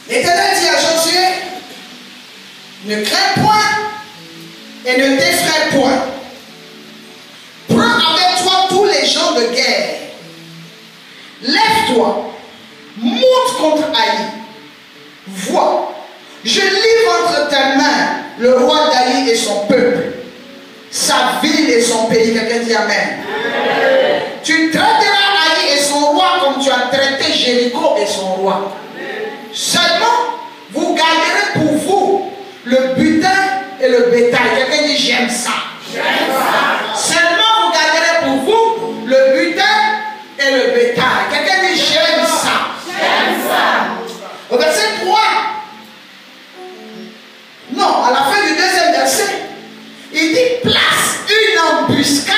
L'Éternel dit à Josué, ne crains point et ne t'effraie point. Prends avec toi tous les gens de guerre. Lève-toi, monte contre Haï. Vois, je livre entre tes mains le roi d'Haï et son peuple, sa ville et son pays. Quelqu'un dit Amen. Amen. Tu traiteras Haï et son roi comme tu as traité Jéricho et son roi. Amen. Seulement, vous garderez pour vous le butin et le bétail. Quelqu'un dit j'aime ça. J'aime ça. Seulement, vous garderez pour vous le butin et le bétail. Quelqu'un dit j'aime ça. J'aime ça. Au verset 3. Non, à la fin du deuxième verset, il dit place une embuscade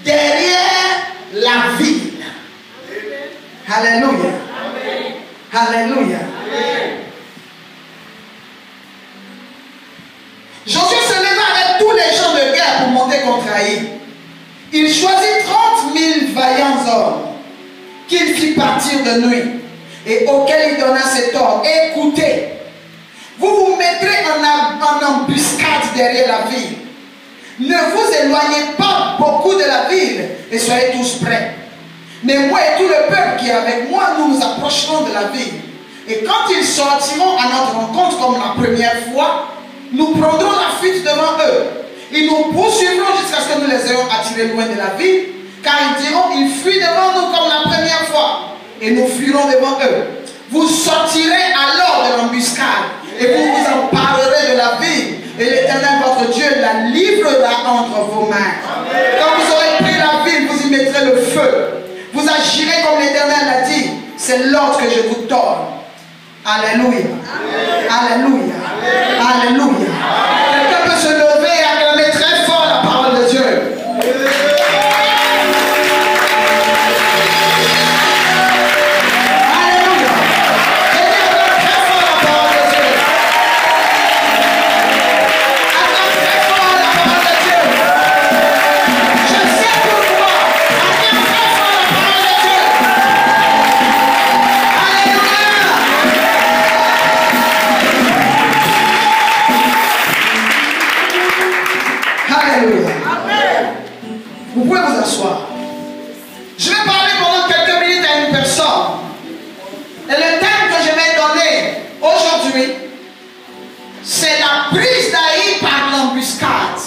derrière la ville. Alléluia. Alléluia. Josué se leva avec tous les gens de guerre pour monter contre Haï. Il choisit 30 000 vaillants hommes qu'il fit partir de nuit et auxquels il donna cet ordre. Écoutez, vous vous mettrez en embuscade derrière la ville. Ne vous éloignez pas beaucoup de la ville et soyez tous prêts. Mais moi et tout le peuple qui est avec moi, nous nous approcherons de la ville. Et quand ils sortiront à notre rencontre comme la première fois, nous prendrons la fuite devant eux. Ils nous poursuivront jusqu'à ce que nous les ayons attirés loin de la ville, car ils diront, ils fuient devant nous comme la première fois. Et nous fuirons devant eux. Vous sortirez alors de l'embuscade et vous vous emparerez de la ville. Et l'Éternel, votre Dieu, la livrera entre vos mains. Quand vous aurez pris la ville, vous y mettrez le feu. Vous agirez comme l'Éternel l'a dit. C'est l'ordre que je vous donne. Alléluia. Alléluia. Alléluia. Quelqu'un peut se lever et acclamer très fort la parole de Dieu. Vous pouvez vous asseoir. Je vais parler pendant quelques minutes à une personne. Et le thème que je vais donner aujourd'hui, c'est la prise d'Haï par l'embuscade.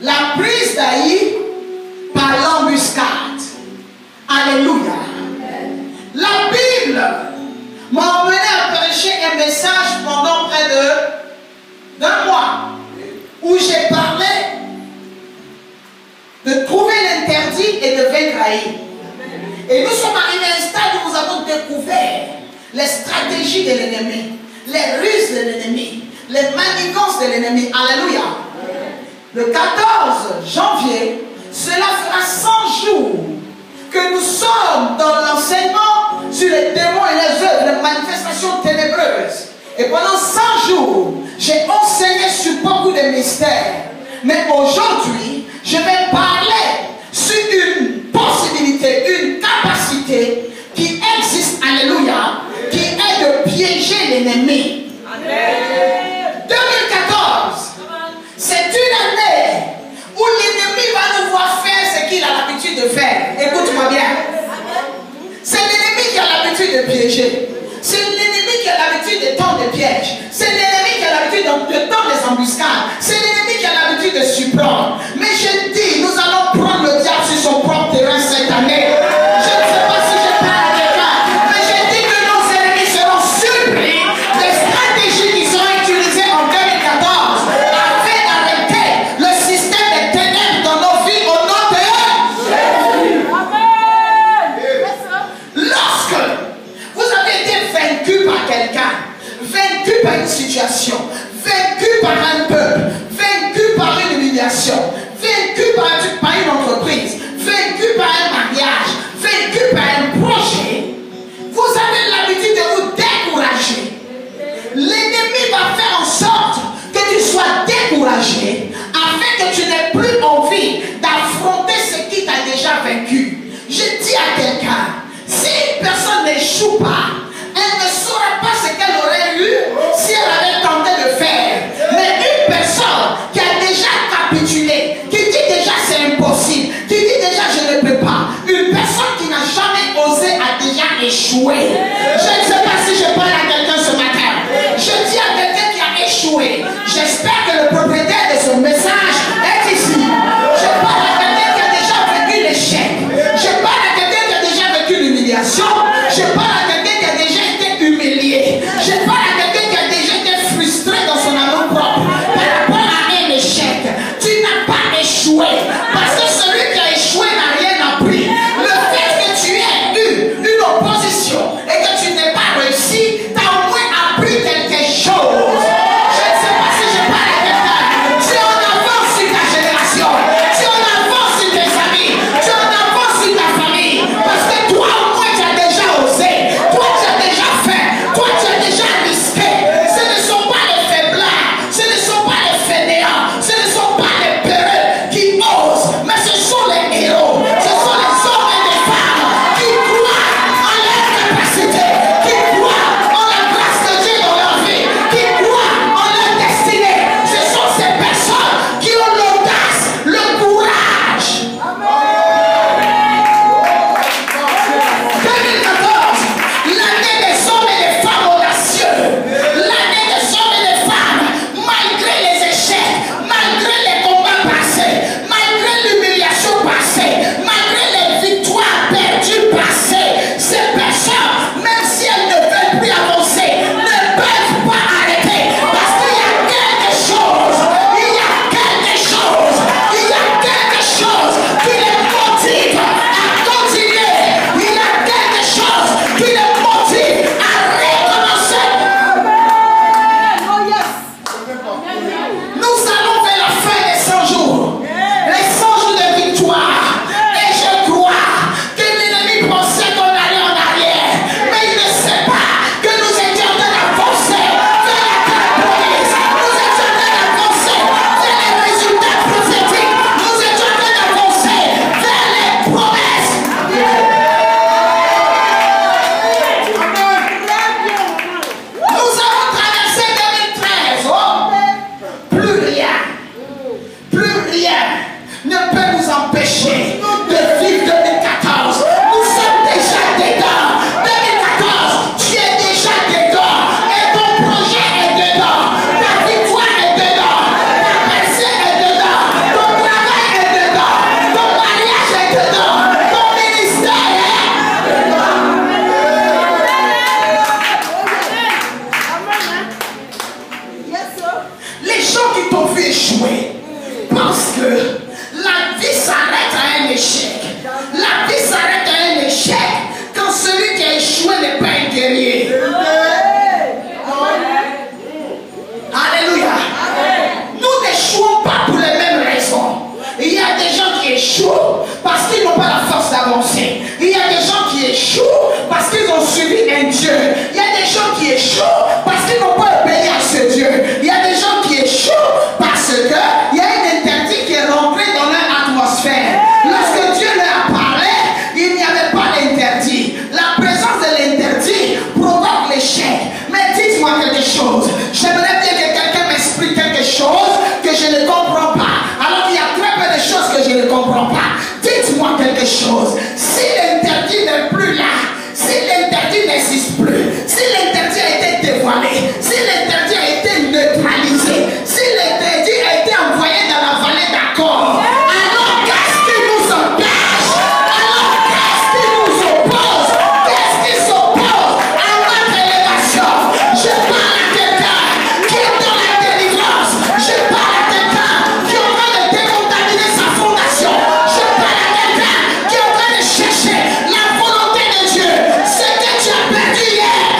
La prise d'Haï par l'embuscade. Alléluia. La Bible m'a emmené à prêcher un message pendant près d'un mois où j'ai parlé de trouver l'interdit et de vaincre Haï. Et nous sommes arrivés à un stade où nous avons découvert les stratégies de l'ennemi, les ruses de l'ennemi, les manigances de l'ennemi. Alléluia. Le 14 janvier, cela fera 100 jours que nous sommes dans l'enseignement sur les démons et les œuvres, les manifestations ténébreuses. Et pendant 100 jours, j'ai enseigné sur beaucoup de mystères. Mais aujourd'hui, je vais parler sur une possibilité, une capacité qui existe, alléluia, qui est de piéger l'ennemi. 2014, c'est une année où l'ennemi va nous voir faire ce qu'il a l'habitude de faire. Écoute-moi bien. C'est l'ennemi qui a l'habitude de piéger. C'est l'ennemi qui a l'habitude de tendre des pièges. C'est l'ennemi qui a l'habitude de tendre des embuscades. C'est l'ennemi qui a l'habitude de surprendre. Mais je dis, nous allons prendre le diable sur son propre terrain cette année. Je ne sais pas si je parle à quelqu'un, mais je dis que nos ennemis seront surpris des stratégies qui seront utilisées en 2014 afin d'arrêter le système des ténèbres dans nos vies au nom de Jésus. Lorsque vous avez été vaincu par quelqu'un, vaincu par une situation, vaincu par un peuple, vaincu par une humiliation, vaincu par une entreprise, vaincu par un mariage, vaincu par un projet, vous avez l'habitude de vous décourager. L'ennemi va faire en sorte que tu sois découragé afin que tu n'aies plus envie d'affronter ce qui t'a déjà vaincu. Je dis à quelqu'un, si une personne n'échoue pas, a échoué. Je ne sais pas si je parle à quelqu'un ce matin. Je dis à quelqu'un qui a échoué. J'espère que le propriétaire de ce message est ici. Je parle à quelqu'un qui a déjà vécu l'échec. Je parle à quelqu'un qui a déjà vécu l'humiliation. Je parle à quelqu'un qui a déjà été humilié. Je parle à quelqu'un qui a déjà été frustré dans son amour propre par rapport à un échec. Tu n'as pas échoué. Parce que celui qui a échoué n'a rien appris. Le fait que tu aies eu une opposition et que tu n'aies pas réussi, t'as au moins appris quelque chose. Je ne sais pas si je parle à quelqu'un. Tu es en avance sur ta génération. Tu es en avance sur tes amis. Tu es en avance sur ta famille. Parce que toi au moins tu as déjà osé. Toi tu as déjà fait. Toi tu as déjà risqué. Ce ne sont pas les faiblards. Ce ne sont pas les fainéants. Ce ne sont pas les peureux qui osent. Mais ce sont les héros. Ce sont les hommes et les femmes qui croient en leur capacité. Qui croient en la grâce de Dieu dans leur vie. Qui croient en leur destinée. Ce sont ces personnes qui ont l'audace, le courage. 2014, l'année des hommes et des femmes audacieux. L'année des hommes et des femmes, malgré les échecs, malgré les combats passés, malgré l'humiliation passée, malgré les victoires perdues passées, ces personnes, même si elles ne veulent plus avancer, ne peuvent pas arrêter. Parce qu'il y a quelque chose, il y a quelque chose, il y a quelque chose qui les motive à continuer. Il y a quelque chose qui les motive à recommencer. Nous allons vers la fin des 100 jours. Les 100 jours de victoire. Et je crois que l'ennemi pensait qu'on allait en arrière. Mais il ne sait pas que nous étions en train d'avancer vers la terre promise. Nous étions en train d'avancer vers les résultats prophétiques. Nous étions en train d'avancer vers les promesses. Nous avons traversé 2013. Plus rien ne peut nous empêcher de vivre 2014. Nous sommes déjà dedans. 2014, tu es déjà dedans. Et ton projet est dedans. Ta victoire est dedans. Ta percée est dedans. Ton travail est dedans. Ton mariage est dedans. Ton ministère est dedans. Les gens qui t'ont vu échouer pensent que la vie s'arrête à un échec. La vie s'arrête à un échec quand celui qui a échoué n'est pas un guerrier. Alléluia. Nous n'échouons pas pour les mêmes raisons. Il y a des gens qui échouent parce qu'ils n'ont pas la force d'avancer. Il y a des gens qui échouent parce qu'ils ont suivi un Dieu. Il y a des gens qui échouent parce qu'ils n'ont pas obéi à ce Dieu. Il y a des gens qui échouent parce qu'il y a un interdit qui est rentré dans leur atmosphère. Lorsque Dieu leur a parlé, il n'y avait pas d'interdit. La présence de l'interdit provoque l'échec. Mais dites-moi quelque chose. J'aimerais bien que quelqu'un m'explique quelque chose que je ne comprends pas. Alors qu'il y a très peu de choses que je ne comprends pas. Dites-moi quelque chose. Si l'interdit n'est plus là, si l'interdit n'existe plus, si l'interdit a été dévoilé, si l'interdit a été neutralisé, si l'interdit a été envoyé dans la vallée d'accord, alors qu'est-ce qui nous empêche? Alors qu'est-ce qui nous oppose? Qu'est-ce qui s'oppose à notre élévation? Je parle à quelqu'un qui est dans la délivrance. Je parle à quelqu'un qui est en train de décontaminer sa fondation. Je parle à quelqu'un qui est en train de chercher la volonté de Dieu. Ce que tu as perdu hier,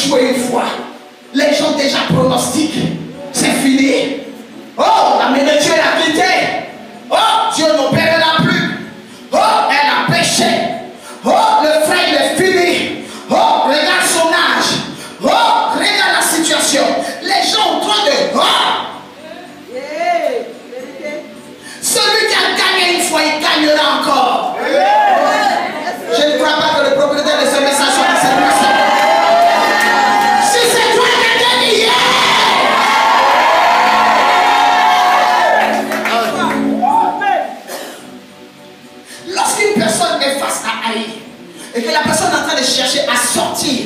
échoué une fois, les gens déjà pronostiquent. C'est fini. Oh, la main de Dieu l'a quitté. Oh, Dieu n'opérera plus. Oh, elle a péché. Oh, le frère il est fini. Oh, regarde son âge. Oh, regarde la situation. Les gens ont trop de... Oh. Celui qui a gagné une fois, il gagnera encore. Je ne crois pas que le propriétaire de ce message soit cette personne. Si c'est toi qui as gagné hier. Lorsqu'une personne est face à haïr et que la personne est en train de chercher à sortir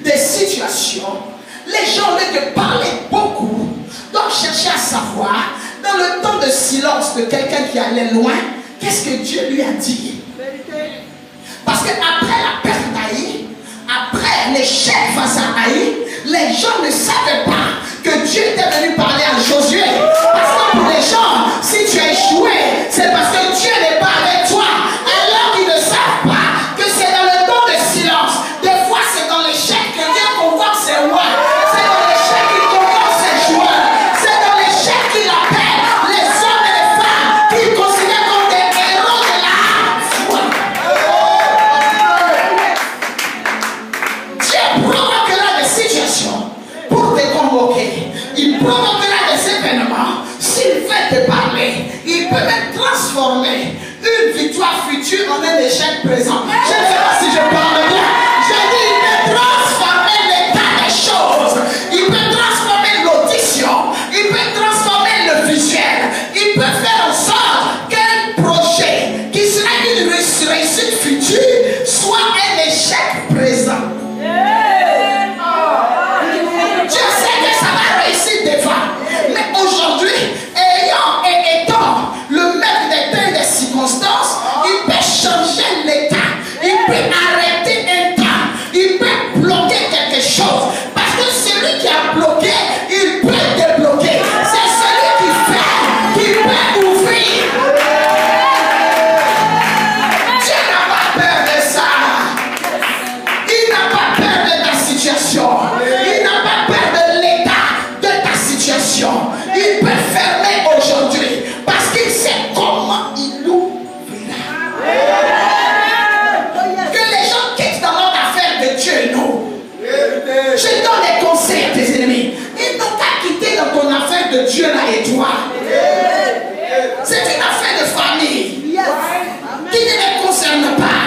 des situations, les gens, au lieu de parler beaucoup, doivent chercher à savoir, dans le temps de silence de quelqu'un qui allait loin, qu'est-ce que Dieu lui a dit. Parce qu'après la perte d'Aïe, après l'échec face à Aïe, les gens ne savaient pas que Dieu était venu parler à Josué. Parce que pour les gens, si tu as échoué, c'est parce que Dieu n'est pas avec toi. Alors qu'ils ne savent pas que c'est dans le temps de silence. Des fois, c'est dans l'échec que Dieu convoque ses rois. C'est dans l'échec qu'il convoque ses joueurs. C'est dans l'échec qu'il appelle les hommes et les femmes qu'il considère comme des héros de la foi. Dieu provoquera des situations pour te convoquer. Il provoquera des événements. S'il fait te parler, il peut même transformer une victoire future en un échec présent. Je ne sais pas si je parle bien. Je dis, il peut transformer l'état des choses. Il peut transformer l'audition. Il peut transformer le visuel. Il peut faire en sorte qu'un projet qui sera une réussite future soit un échec présent. Je sais que ça va réussir des fois. Mais aujourd'hui, ayant et étant le maître des temps et des circonstances, il peut changer l'état. Il peut arrêter un temps. Il peut bloquer quelque chose. Parce que celui qui a bloqué, il peut débloquer. C'est celui qui fait, qui peut ouvrir. Dieu n'a pas peur de ça. Il n'a pas peur de ta situation. Il n'a pas peur de l'état de ta situation. Il peut fermer aujourd'hui parce qu'il sait comment il ouvrira. Que les gens quittent dans notre affaire de Dieu, non. Je donne des conseils à tes ennemis. Ils n'ont qu'à quitter dans ton affaire de Dieu là et toi. C'est une affaire de famille qui ne les concerne pas.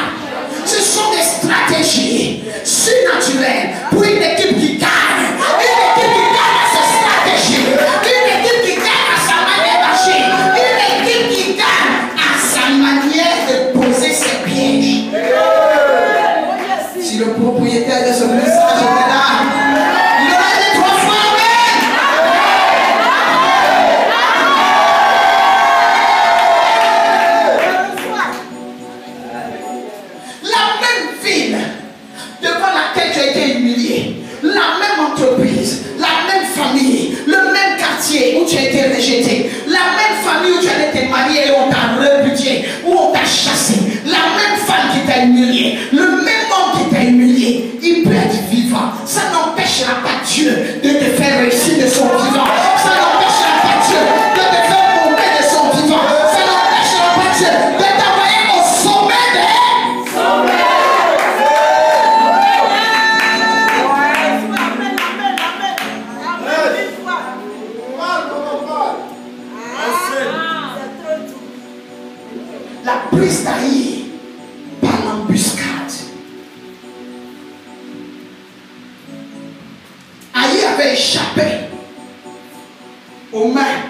Ce sont des stratégies surnaturelles pour une équipe qui gagne. Une équipe qui gagne à sa stratégie. Une équipe qui gagne à sa manière d'agir. Une équipe qui gagne à sa manière de poser ses pièges. Si le propriétaire de ce message était là, il aurait dit 3 fois amen. La même ville devant laquelle tu as été humilié, la même entreprise, la même famille, le même quartier où tu as été rejeté, la même famille où tu as été marié et on t'a repudié, où on t'a chassé, la même femme qui t'a humilié, le même homme qui t'a humilié, il peut être vivant. Ça n'empêchera pas Dieu de te faire réussir de son vivant. Ça n'empêchera pas Dieu de te faire tomber de son vivant. Ça n'empêchera pas Dieu de t'envoyer au sommet des sommets. La prise d'Aïe par l'embuscade. Aïe avait échappé aux mains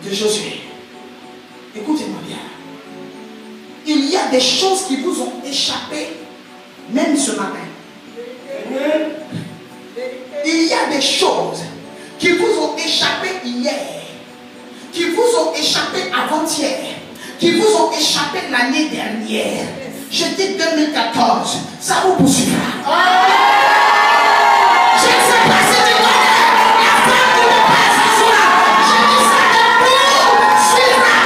de Josué. Écoutez-moi bien. Il y a des choses qui vous ont échappé même ce matin. Il y a des choses qui vous ont échappé hier, qui vous ont échappé avant-hier, qui vous ont échappé l'année dernière. Je dis 2014, ça vous poursuivra. Je ne sais pas si tu connais la femme qui ne passe à soi. Je dis ça te poursuivra.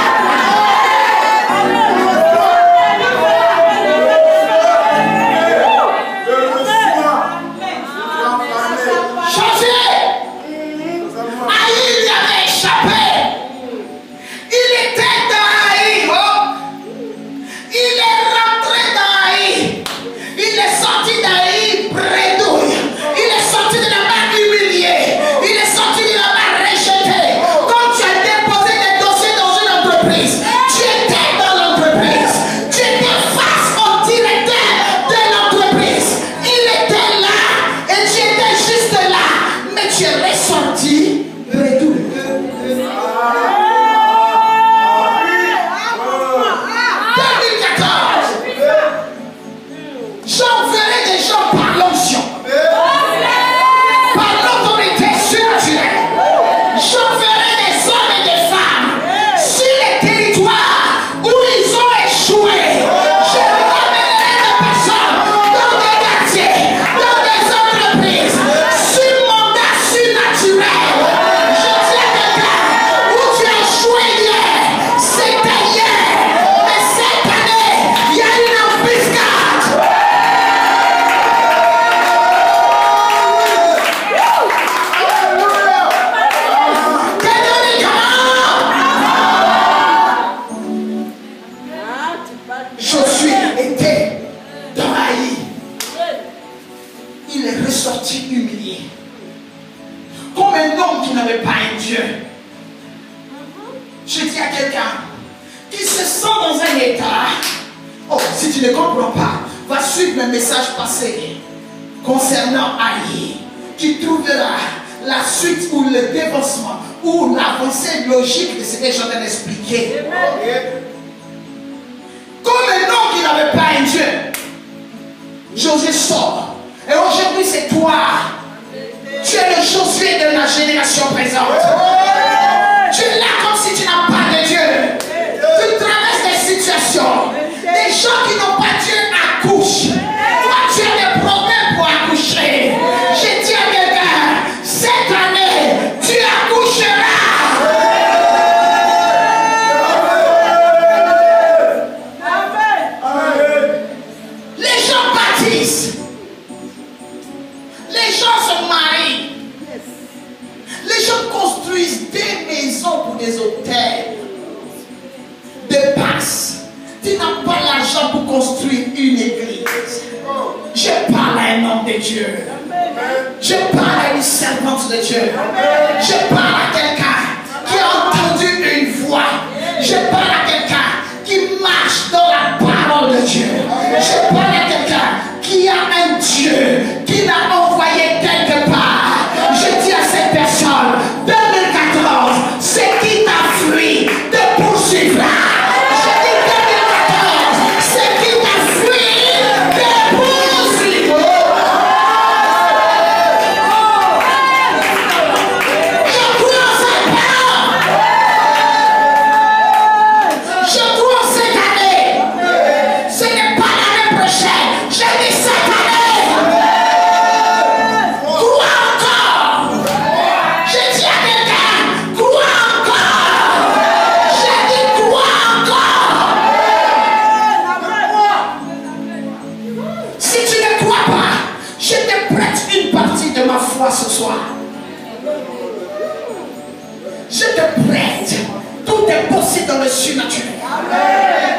Josué était dans Haï. Il est ressorti humilié. Comme un homme qui n'avait pas un Dieu. Je dis à quelqu'un qui se sent dans un état. Oh, si tu ne comprends pas, va suivre le message passé concernant Haï. Tu trouveras la suite ou le dévancement ou l'avancée logique de ce que je suis en train d'expliquer. Comme un homme qui n'avait pas un Dieu, Josué sort. Et aujourd'hui, c'est toi. Tu es le Josué de la génération présente. Tu es là comme si tu n'as pas de Dieu. Tu traverses des situations. Des gens qui n'ont pas Dieu accouchent. Toi, tu as des problèmes pour accoucher. Je dis à quelqu'un, cette année, tu accoucheras. Les gens bâtissent. Les gens se marient. Les gens construisent des maisons pour des hôtels. Des passes. Tu n'as pas l'argent pour construire une église. Je parle à un homme de Dieu. Je parle à une servante de Dieu. Je parle à quelqu'un qui a entendu une voix. Je parle à quelqu'un qui marche dans la parole de Dieu. Je parle à quelqu'un qui a un Dieu qui l'a envoyé quelque part. Je dis à cette personne, 2014, c'est qui t'a fui de poursuivre. Ce soir, je te prête. Tout est possible dans le surnaturel.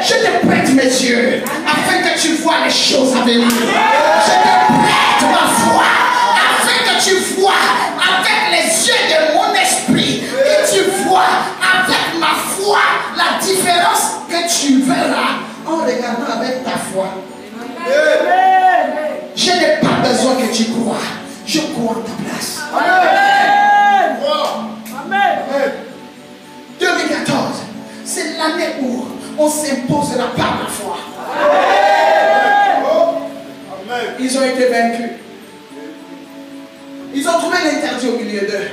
Je te prête mes yeux afin que tu vois les choses à venir. Je te prête ma foi afin que tu vois avec les yeux de mon esprit, que tu vois avec ma foi la différence que tu verras en regardant avec ta foi. Je n'ai pas besoin que tu crois. Je crois en ta place. Amen. Amen. 2014, c'est l'année où on s'imposera par la foi. Amen. Ils ont été vaincus. Ils ont trouvé l'interdit au milieu d'eux.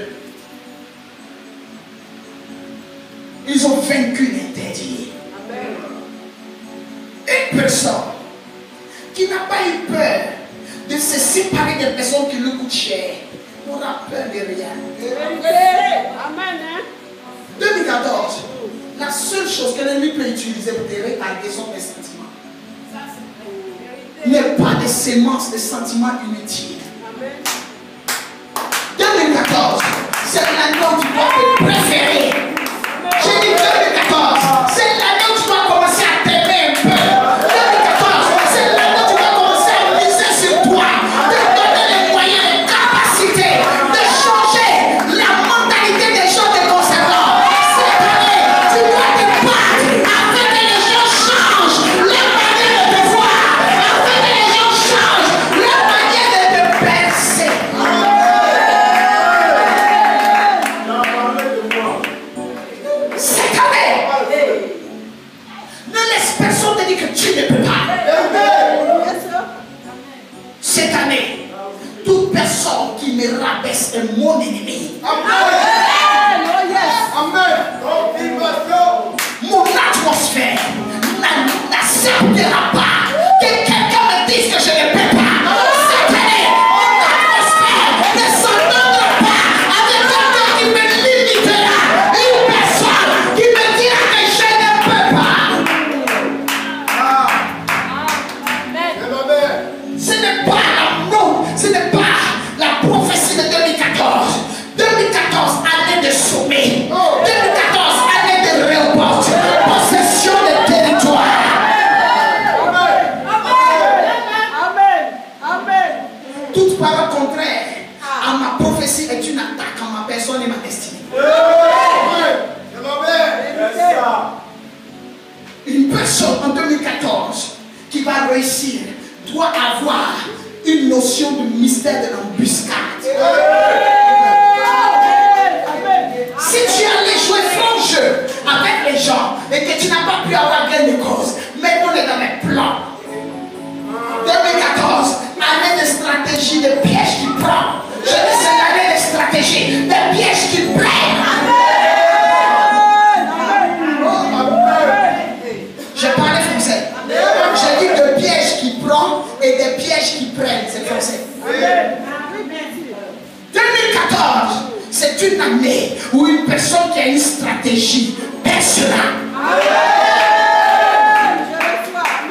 Ils ont vaincu l'interdit. Une personne qui n'a pas eu peur de se séparer des personnes qui lui coûtent cher, n'aura peur de rien. Amen. 2014, la seule chose que l'ennemi peut utiliser pour te rétarder sont tes sentiments. Il n'y a pas de semences de sentiments inutiles. 2014, c'est l'année où tu dois te préférer. J'ai dit 2014, c'est l'année où tu dois commencer à t'aimer un peu. 2014, c'est l'année où tu dois commencer à miser sur toi, de donner les moyens, les capacités, de changer la mentalité des gens te concernant. Cette année, tu dois te battre afin que les gens changent leur manière de te voir, afin que les gens changent leur manière de te penser. Cette année, ne laisse personne te dire que tu ne peux pas. Cette année, toute personne qui me rabaisse est mon ennemi. Mon atmosphère n'acceptera pas que quelqu'un me dise que je ne peux pas. Cette année, mon atmosphère ne s'entendra pas avec quelqu'un qui me limitera. Une personne qui me dira que je ne peux pas. Ce n'est pas l'amour, ce n'est pas la prophétie de 2014. 2014, année de sommet. 2014, année de révolte. Possession de territoire. réussir doit avoir une notion de mystère de l'embuscade. Si tu es allé jouer franc jeu avec les gens et que tu n'as pas pu avoir gain de cause, maintenant on est dans mes plans. 2014, année de stratégie, de pièges qui prend. Je dis c'est l'année de stratégie, de pièges qui prennent. Je parle français. Je dis de pièges qui prend et des pièges qui prennent. C'est français. 2014, c'est une année où une personne qui a une stratégie percera.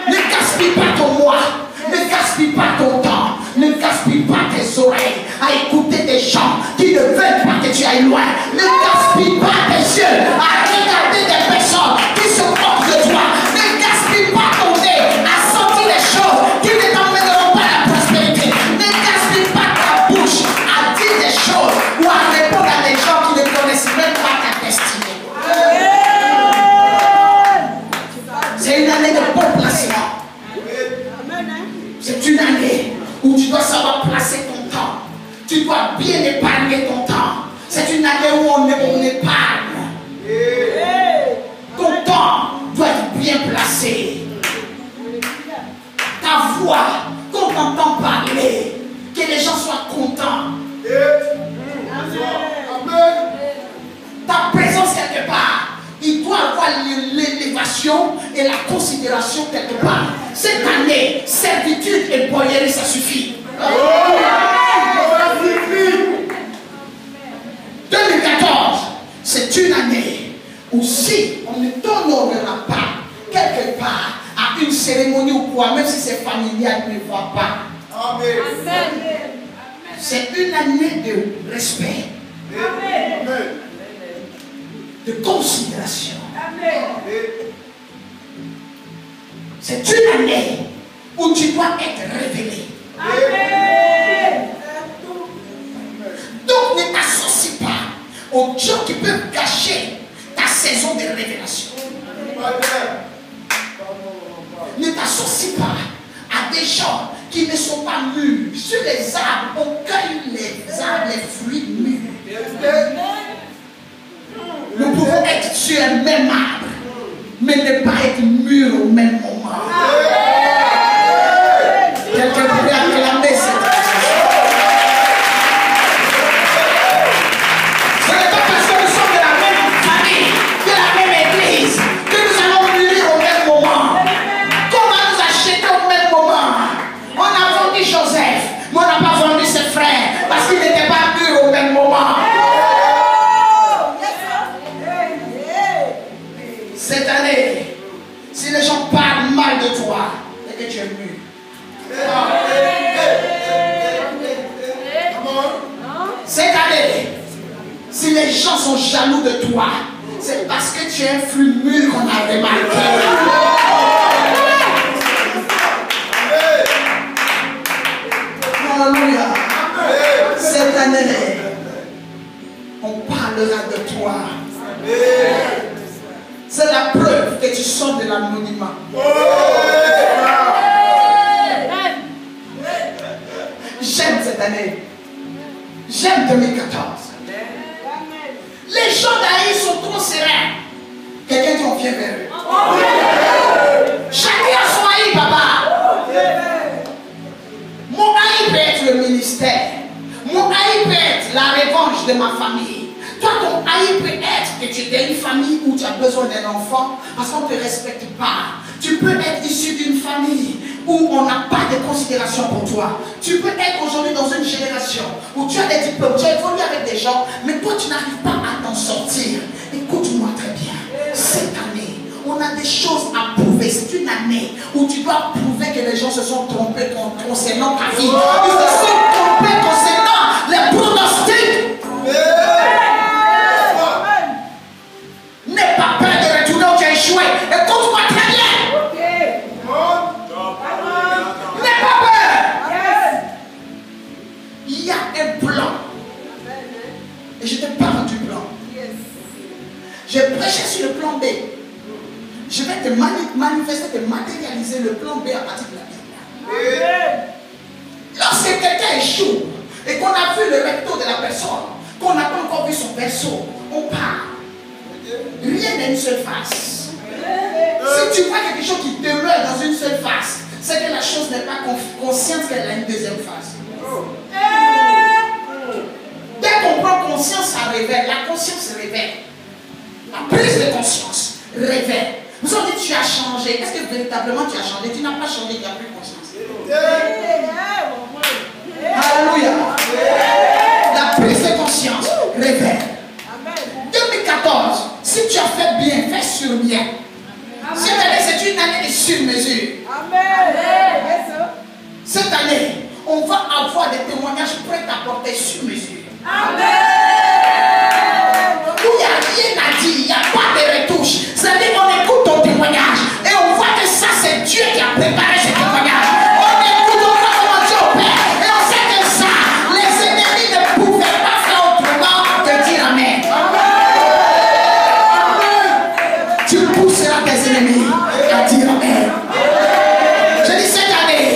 Ne gaspille pas ton mois, ne gaspille pas ton temps, ne gaspille pas tes oreilles à écouter des gens qui ne veulent pas que tu ailles loin. Ne gaspille pas tes yeux à regarder des personnes qui se moquent de toi. Ne gaspille pas ton nez à sentir des choses qui ne t'emmèneront pas à la prospérité. Ne gaspille pas ta bouche à dire des choses ou à répondre à des gens qui ne connaissent même pas ta destinée. C'est une année de bon placement. C'est une année où tu dois savoir placer ton temps. Tu dois bien épargner ton temps. C'est une année où on épargne. Ton temps doit être bien placé. Ta voix, qu'on t'entend parler, que les gens soient contents. Ta présence quelque part, il doit avoir l'élévation et la considération quelque part. Cette année, servitude et boyerie, ça suffit. 2014, c'est une année où si on ne t'honorera pas quelque part à une cérémonie ou quoi, même si c'est familial, ne va pas. C'est une année de respect, de considération. C'est une année où tu dois être révélé. Donc ne t'associe pas aux gens qui peuvent gâcher ta saison de révélation. Ne t'associe pas à des gens qui ne sont pas mûrs. Sur les arbres, on cueille les arbres, les fruits mûrs. Nous pouvons être sur un même arbre, mais ne pas être mûrs au même moment. Quelqu'un pourrait acclamer cette chose. Ce n'est pas parce que nous sommes de la même famille, de la même église, que nous allons mûrir au même moment. Qu'on va nous acheter au même moment. On a vendu Joseph, mais on n'a pas vendu ses frères, parce qu'ils n'étaient pas mûrs au même moment. Cette année, si les gens parlent mal de toi, c'est que tu es mûr. Cette année, si les gens sont jaloux de toi, c'est parce que tu es un fruit mûr qu'on a remarqué. Alléluia. Cette année, on parlera de toi. C'est la preuve que tu sors de l'anonymat. J'aime cette année. J'aime 2014. Les gens d'Aïe sont trop sereins. Quelqu'un dit on vient vers eux. Chacun a son Aïe, papa. Mon Aïe peut être le ministère. Mon Aïe peut être la revanche de ma famille. Toi, ton Aïe peut être que tu es une famille où tu as besoin d'un enfant parce qu'on ne te respecte pas. Tu peux être issu d'une famille où on n'a pas de considération pour toi. Tu peux être aujourd'hui dans une génération où tu as des diplômes, tu as évolué avec des gens, mais toi tu n'arrives pas à t'en sortir. Écoute-moi très bien. Cette année, on a des choses à prouver. C'est une année où tu dois prouver que les gens se sont trompés concernant ta vie. Ils se sont trompés concernant les pronostics. N'aie pas peur de retourner où tu as échoué. Écoute-moi très bien. N'aie pas peur. Il y a un plan. Et je te parle du plan. J'ai prêché sur le plan B. Je vais te manifester, te matérialiser le plan B à partir de la Bible. Lorsque quelqu'un échoue et qu'on a vu le recto de la personne, qu'on n'a pas encore vu son berceau, on part. Rien n'a une seule face. Si tu vois quelque chose qui demeure dans une seule face, c'est que la chose n'est pas consciente qu'elle a une deuxième face. Dès qu'on prend conscience, ça révèle. La conscience se révèle. La prise de conscience révèle. Vous avez dit tu as changé. Est-ce que véritablement tu as changé? Tu n'as pas changé, tu n'as plus conscience. Alléluia. La prise de conscience révèle. 2014, si tu as fait bien, fais sur bien. Cette année, c'est une année de sur-mesure. Cette année, on va avoir des témoignages prêts à porter sur mesure. Amen. Où il n'y a rien à dire, il n'y a pas de retouche. C'est-à-dire qu'on écoute ton témoignage et on voit que ça, c'est Dieu qui a préparé ce témoignage. On écoute, on voit comment Dieu opère et on sait que ça, les ennemis ne pouvaient pas faire autrement que dire Amen. Tu pousseras tes ennemis à dire Amen. Je dis cette année,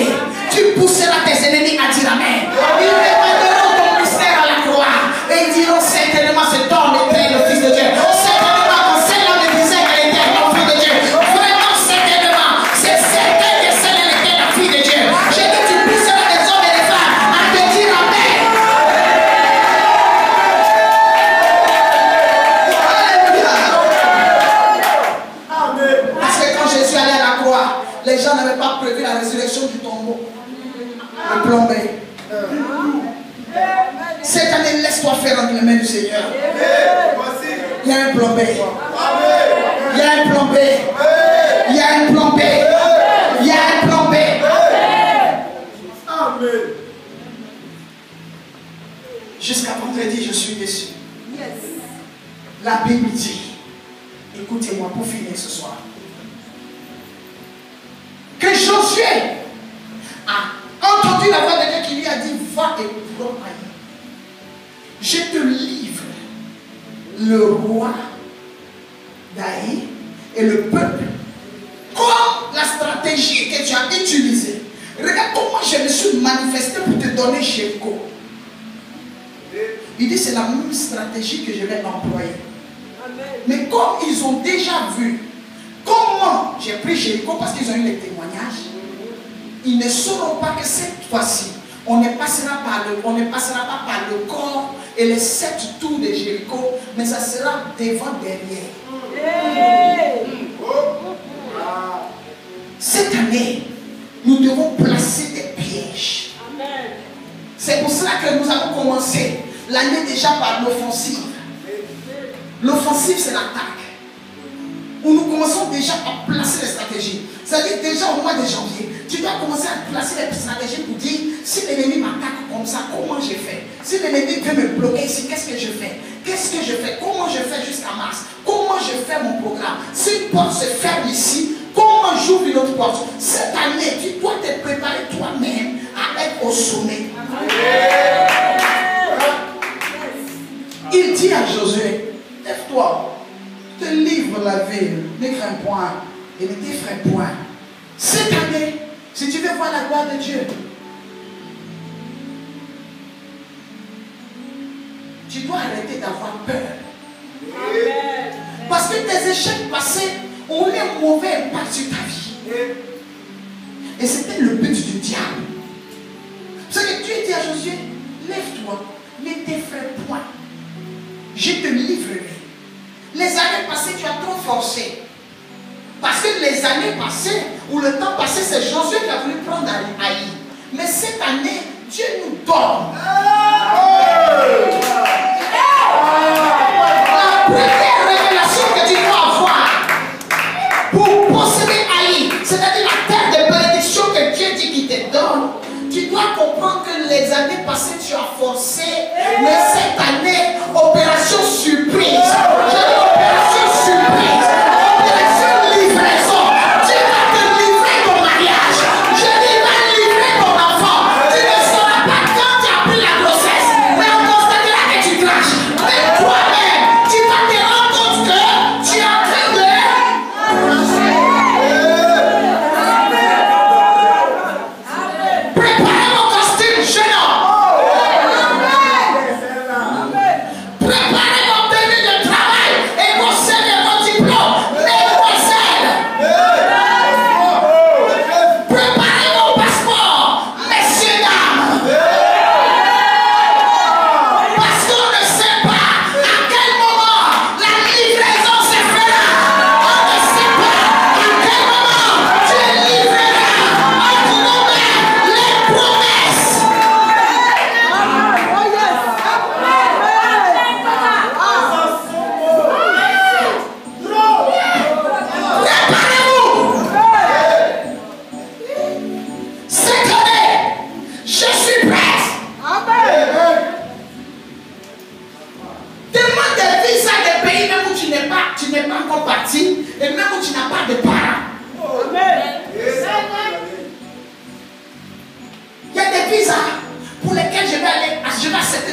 tu pousseras tes ennemis à dire Amen. Ils répandront ton mystère à la croix et ils diront certainement cet homme était le Fils de Dieu. Certainement quand cet homme disait qu'elle était le Fils de Dieu. Vraiment certainement, c'est certain que celle-là était la fille de Dieu. J'ai dit tu pousseras des hommes et des femmes à te dire Amen. Parce que quand Jésus allait à la croix, les gens n'avaient pas prévu la résurrection du tombeau. Le plombé. Cette année, laisse-toi faire entre les mains du Seigneur. Il y a un plombé. Il y a un plombé. Il y a un plombé. Il y a un plombé. Amen. Jusqu'à vendredi, je suis déçu. La Bible dit, écoutez-moi pour finir ce soir, que Josué a entendu la voix de Dieu qui lui a dit, va et prends Haï. Je te livre le roi d'Haï et le peuple. Comme la stratégie que tu as utilisée. Regarde comment je me suis manifesté pour te donner Jéricho. Il dit c'est la même stratégie que je vais employer. Mais comme ils ont déjà vu comment j'ai pris Jéricho parce qu'ils ont eu les témoignages, ils ne sauront pas que cette fois-ci, on ne passera pas par le corps et les 7 tours de Jéricho, mais ça sera devant, derrière. Cette année, nous devons placer des pièges. C'est pour cela que nous avons commencé l'année déjà par l'offensive. L'offensive, c'est l'attaque. Où nous commençons déjà à placer les stratégies. C'est-à-dire déjà au mois de janvier, tu dois commencer à placer les stratégies pour dire si l'ennemi m'attaque comme ça, comment je fais? Si l'ennemi veut me bloquer ici, qu'est-ce que je fais? Qu'est-ce que je fais? Comment je fais jusqu'à mars? Comment je fais mon programme? Si une porte se ferme ici, comment j'ouvre une autre porte? Cette année, tu dois te préparer toi-même à être au sommet. Il dit à Josué, lève-toi, te livre la ville, ne crains point et ne t'effraie point. Cette année, si tu veux voir la gloire de Dieu, tu dois arrêter d'avoir peur. Amen. Parce que tes échecs passés ont eu un mauvais impact sur ta vie. Et c'était le but du diable. C'est que Dieu dit à Josué, lève-toi, ne t'effraie point. Je te livrerai. Les années passées, tu as trop forcé. Parce que les années passées, ou le temps passé, c'est Josué qui a voulu prendre Haï. Mais cette année, Dieu nous donne. La première révélation que tu dois avoir pour posséder Haï, c'est-à-dire la terre de bénédiction que Dieu dit qu'il te donne, tu dois comprendre que les années passées, tu as forcé, mais cette année, opération surprise. Je dis opération surprise. Opération livraison. Dieu va te livrer ton mariage. Je dis, il va livrer ton enfant. Tu ne sauras pas quand tu as pris la grossesse, mais on constatera que tu craches. Mais toi-même, tu vas te rendre compte que tu es en train de...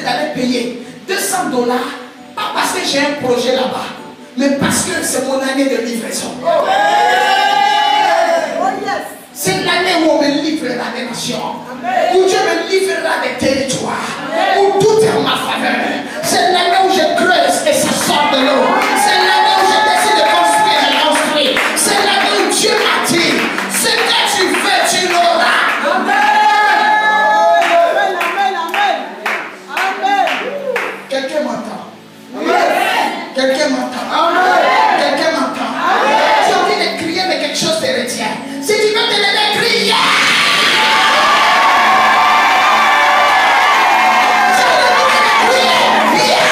d'aller payer $200, pas parce que j'ai un projet là-bas, mais parce que c'est mon année de livraison. C'est l'année où on me livrera des nations, où Dieu me livrera des territoires, où tout est en ma faveur. C'est l'année où je creuse et ça sort de l'eau. C'est l'année où je décide de construire et construire. C'est l'année où Dieu m'a dit, ce que tu veux, tu l'auras. Quelqu'un m'entend? Quelqu'un m'entend? Quelqu'un m'entend? Tu as envie de crier, mais quelque chose te retient. Si tu veux te lever, crier. Si tu veux te lever, crier.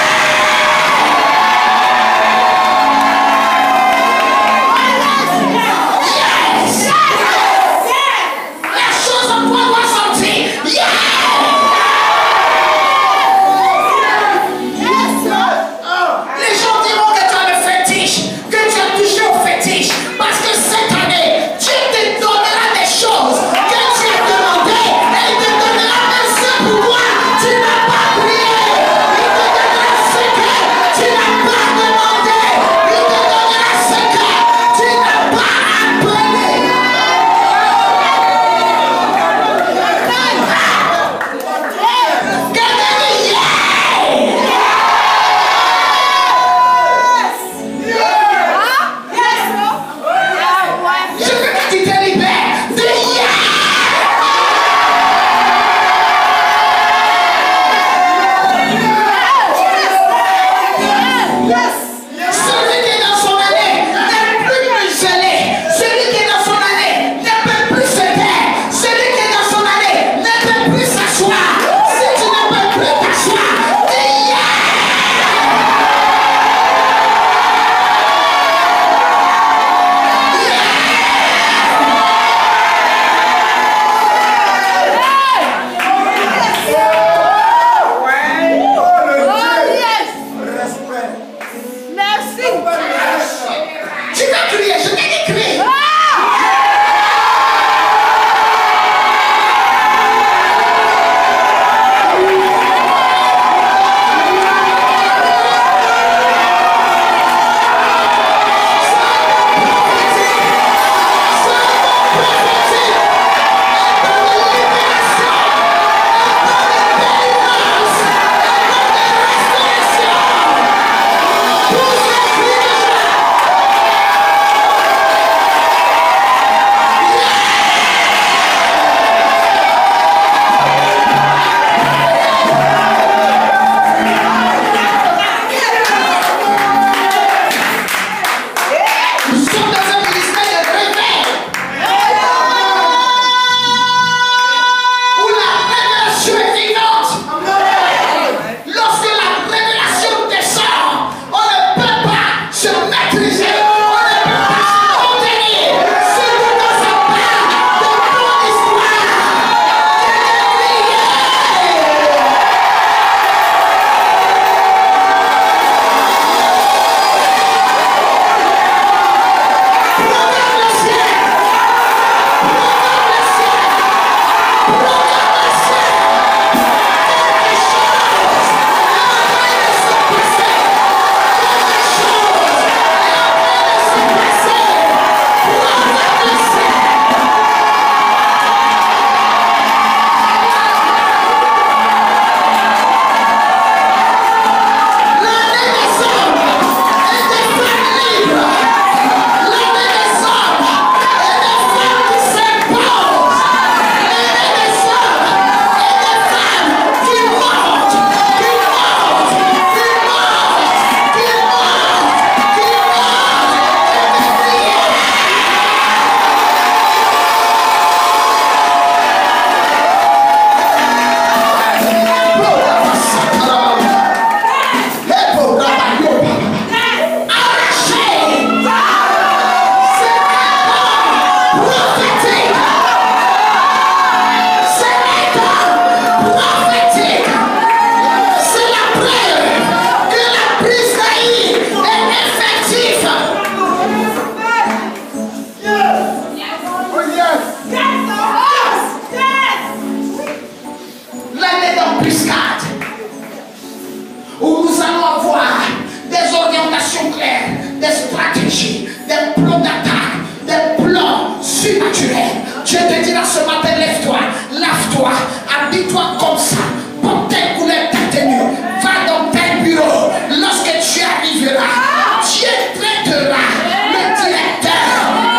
matin, lève-toi, lave-toi, habille-toi comme ça, porte tes couleurs, ta tenue, va dans tel bureau. Lorsque tu arriveras, Dieu traitera le directeur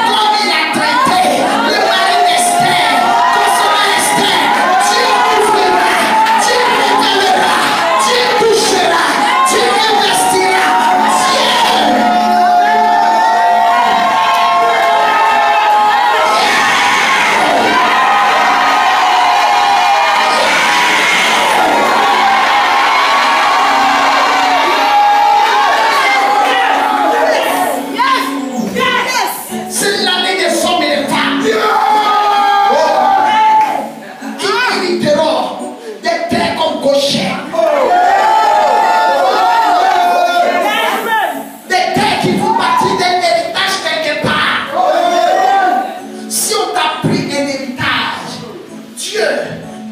comme il a traité le mari d'Esther, concernant Esther. Dieu ouvrira, Dieu révélera, Dieu touchera, Dieu investira. C'est l'année des hommes et des femmes qui hériteront des terres comme Goshen, des terres qui vont partir d'un héritage quelque part. Si on t'a pris un héritage, Dieu,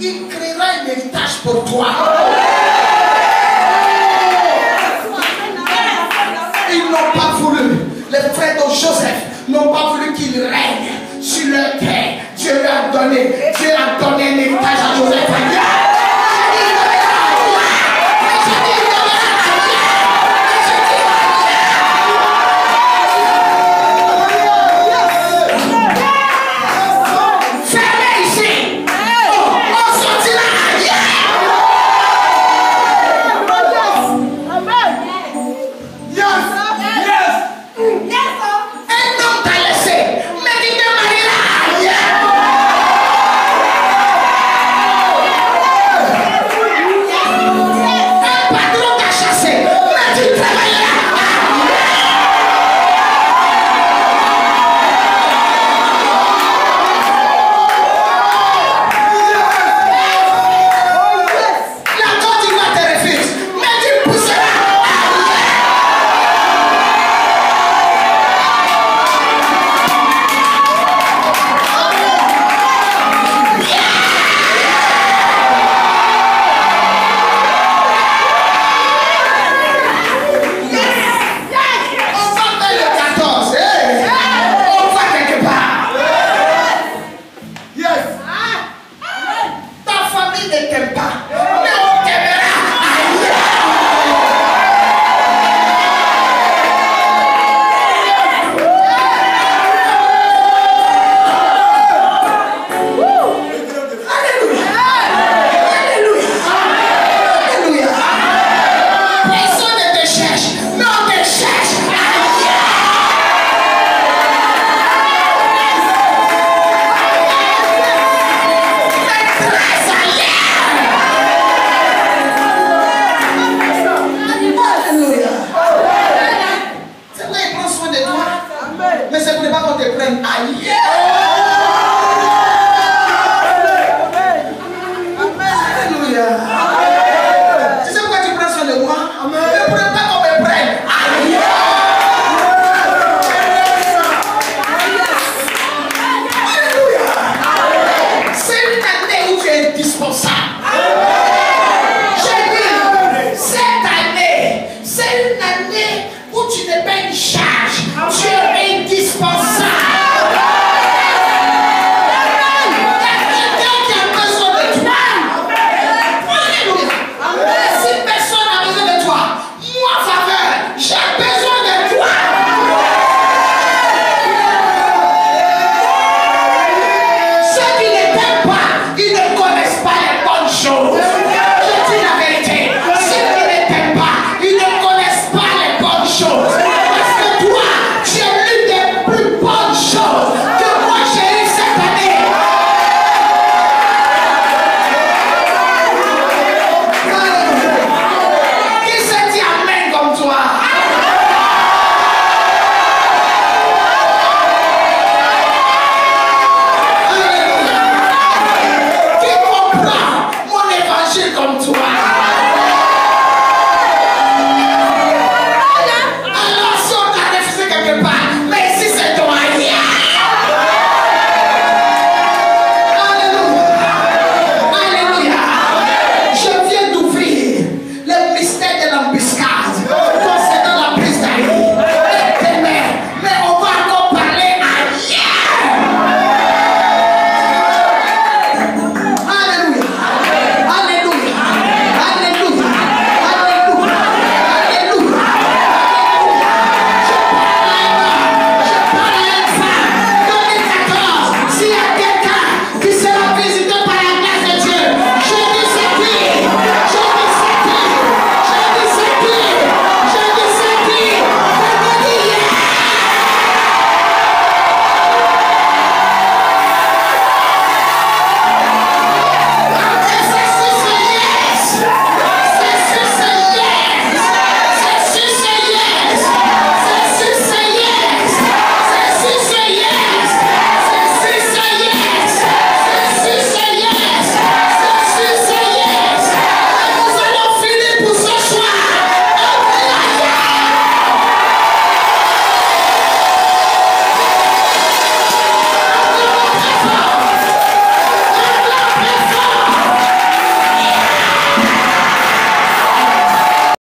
il créera un héritage pour toi.